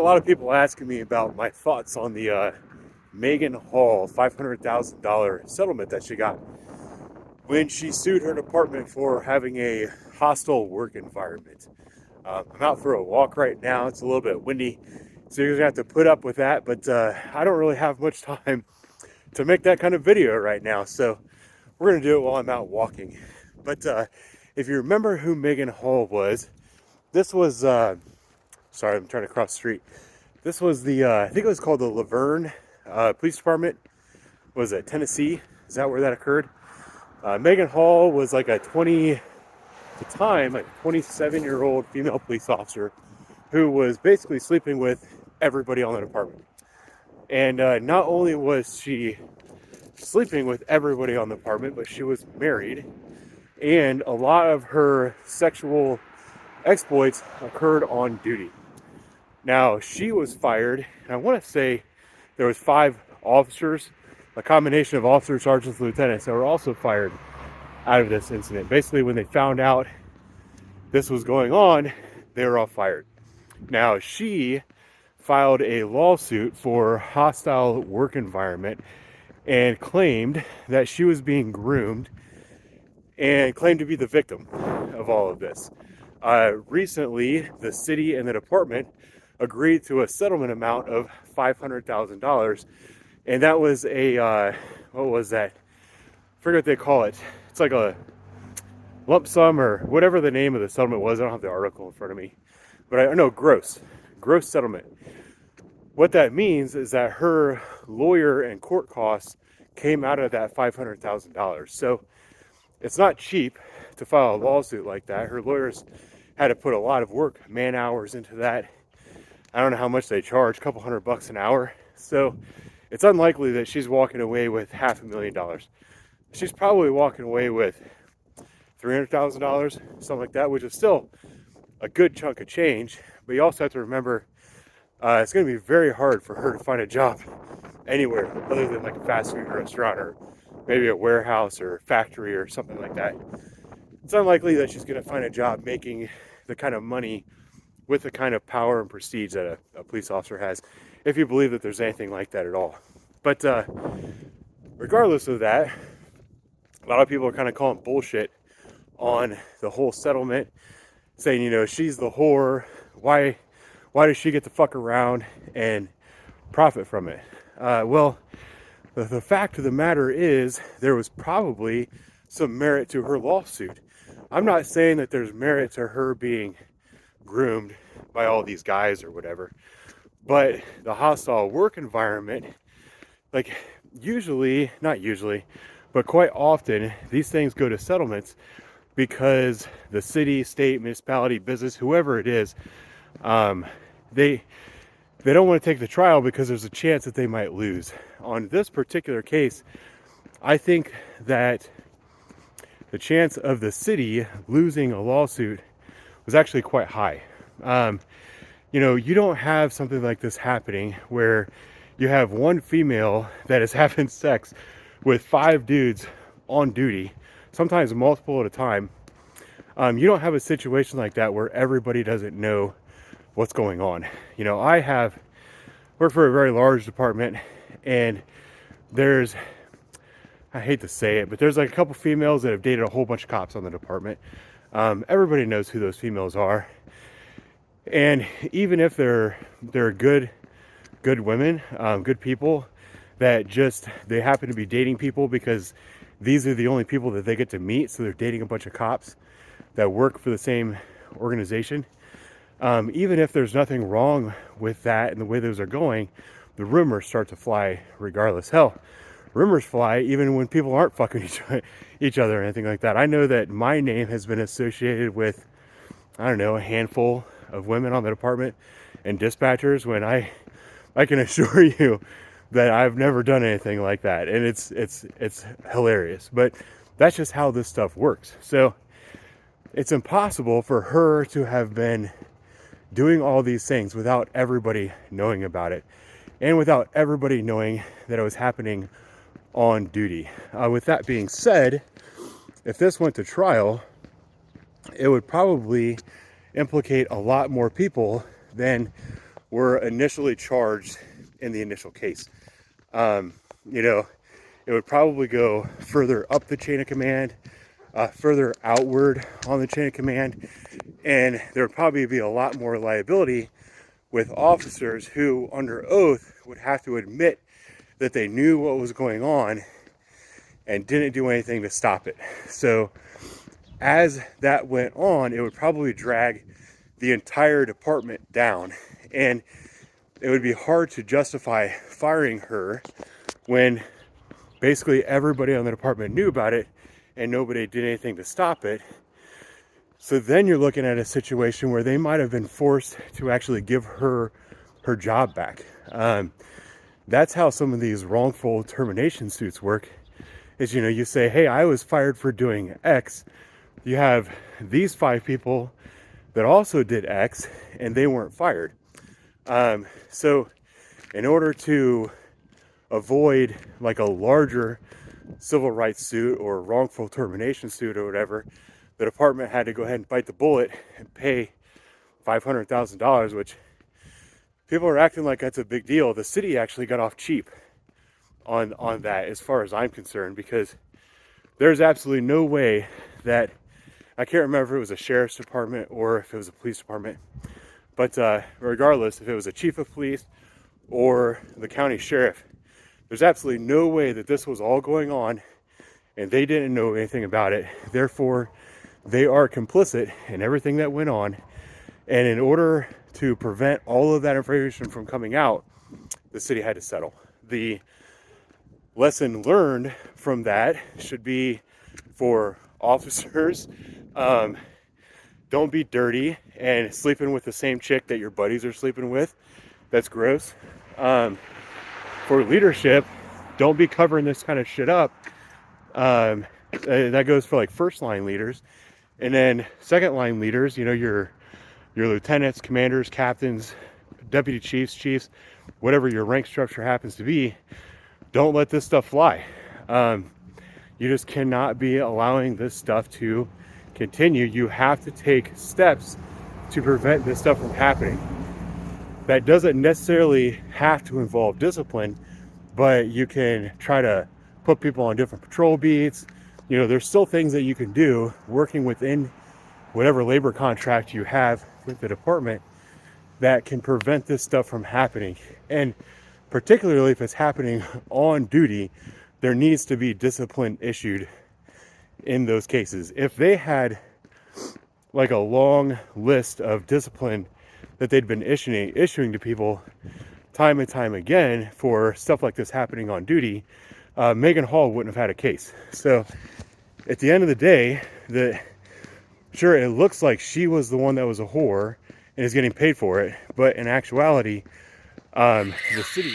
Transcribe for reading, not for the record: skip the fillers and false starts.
a lot of people asking me about my thoughts on the Megan Hall $500,000 settlement that she got when she sued her department for having a hostile work environment. I'm out for a walk right now. It's a little bit windy, so you're gonna have to put up with that, but I don't really have much time to make that kind of video right now, so we're gonna do it while I'm out walking. But if you remember who Megan Hall was, this was sorry, I'm trying to cross the street. This was the I think it was called the Laverne Police Department. Was it Tennessee? Is that where that occurred? Megan Hall was like at the time, a 27-year-old female police officer who was basically sleeping with everybody on the department. And not only was she sleeping with everybody on the department, but she was married, and a lot of her sexual exploits occurred on duty. Now, she was fired, and I want to say there was 5 officers, a combination of officers, sergeants, lieutenants, that were also fired out of this incident. Basically, when they found out this was going on, they were all fired. Now, she filed a lawsuit for hostile work environment and claimed that she was being groomed and claimed to be the victim of all of this. Recently, the city and the department agreed to a settlement amount of $500,000, and that was a what was that? I forget what they call it. It's like a lump sum or whatever the name of the settlement was. I don't have the article in front of me, but I know gross settlement. What that means is that her lawyer and court costs came out of that $500,000. So it's not cheap to file a lawsuit like that. Her lawyers had to put a lot of work, man hours into that. I don't know how much they charge, a couple $100 an hour. So it's unlikely that she's walking away with $500,000. She's probably walking away with $300,000, something like that, which is still a good chunk of change. But you also have to remember, it's going to be very hard for her to find a job anywhere other than like a fast food restaurant or maybe a warehouse or a factory or something like that. It's unlikely that she's going to find a job making the kind of money with the kind of power and prestige that a police officer has, if you believe that there's anything like that at all. But regardless of that, a lot of people are kind of calling bullshit on the whole settlement, saying, you know, she's the whore. Why does she get to fuck around and profit from it? Well, the fact of the matter is there was probably some merit to her lawsuit. I'm not saying that there's merit to her being groomed by all these guys or whatever, but the hostile work environment, like not usually, but quite often these things go to settlements because the city, state, municipality, business, whoever it is, they don't want to take the trial because there's a chance that they might lose. On this particular case, I think that the chance of the city losing a lawsuit was actually quite high. You know, you don't have something like this happening where you have one female that is having sex with 5 dudes on duty, sometimes multiple at a time. You don't have a situation like that where everybody doesn't know what's going on. You know, I have worked for a very large department, and there's, I hate to say it, but there's like a couple females that have dated a whole bunch of cops on the department. Everybody knows who those females are, and even if they're good women, good people that just they happen to be dating people because these are the only people that they get to meet, so they're dating a bunch of cops that work for the same organization. Even if there's nothing wrong with that and the way those are going, the rumors start to fly regardless. Hell, rumors fly even when people aren't fucking each other or anything like that. I know that my name has been associated with, I don't know, a handful of women on the department and dispatchers, when I can assure you that I've never done anything like that. And it's hilarious, but that's just how this stuff works. So it's impossible for her to have been doing all these things without everybody knowing about it, and without everybody knowing that it was happening on duty. With that being said, if this went to trial, it would probably implicate a lot more people than were initially charged in the initial case. You know, it would probably go further up the chain of command, further outward on the chain of command, and there would probably be a lot more liability with officers who, under oath, would have to admit that they knew what was going on and didn't do anything to stop it. So as that went on, it would probably drag the entire department down, and it would be hard to justify firing her when basically everybody on the department knew about it and nobody did anything to stop it. So then you're looking at a situation where they might have been forced to actually give her her job back. That's how some of these wrongful termination suits work, is, you know, you say, hey, I was fired for doing X. You have these 5 people that also did X and they weren't fired. So in order to avoid like a larger civil rights suit or wrongful termination suit or whatever, the department had to go ahead and bite the bullet and pay $500,000, which people are acting like that's a big deal. The city actually got off cheap on that, as far as I'm concerned, because there's absolutely no way that, I can't remember if it was a sheriff's department or if it was a police department, but regardless, if it was a chief of police or the county sheriff, there's absolutely no way that this was all going on and they didn't know anything about it. Therefore, they are complicit in everything that went on. And in order to prevent all of that information from coming out, the city had to settle. The lesson learned from that should be for officers, don't be dirty and sleeping with the same chick that your buddies are sleeping with. That's gross. For leadership, don't be covering this kind of shit up. That goes for like first line leaders, and then second line leaders, you know, your lieutenants, commanders, captains, deputy chiefs, whatever your rank structure happens to be. Don't let this stuff fly. You just cannot be allowing this stuff to continue. You have to take steps to prevent this stuff from happening. That doesn't necessarily have to involve discipline, but you can try to put people on different patrol beats. You know, there's still things that you can do working within whatever labor contract you have with the department that can prevent this stuff from happening. And particularly if it's happening on duty, there needs to be discipline issued in those cases. If they had like a long list of discipline that they'd been issuing to people time and time again for stuff like this happening on duty, Megan Hall wouldn't have had a case. So at the end of the day, sure, it looks like she was the one that was a whore and is getting paid for it, but in actuality, the city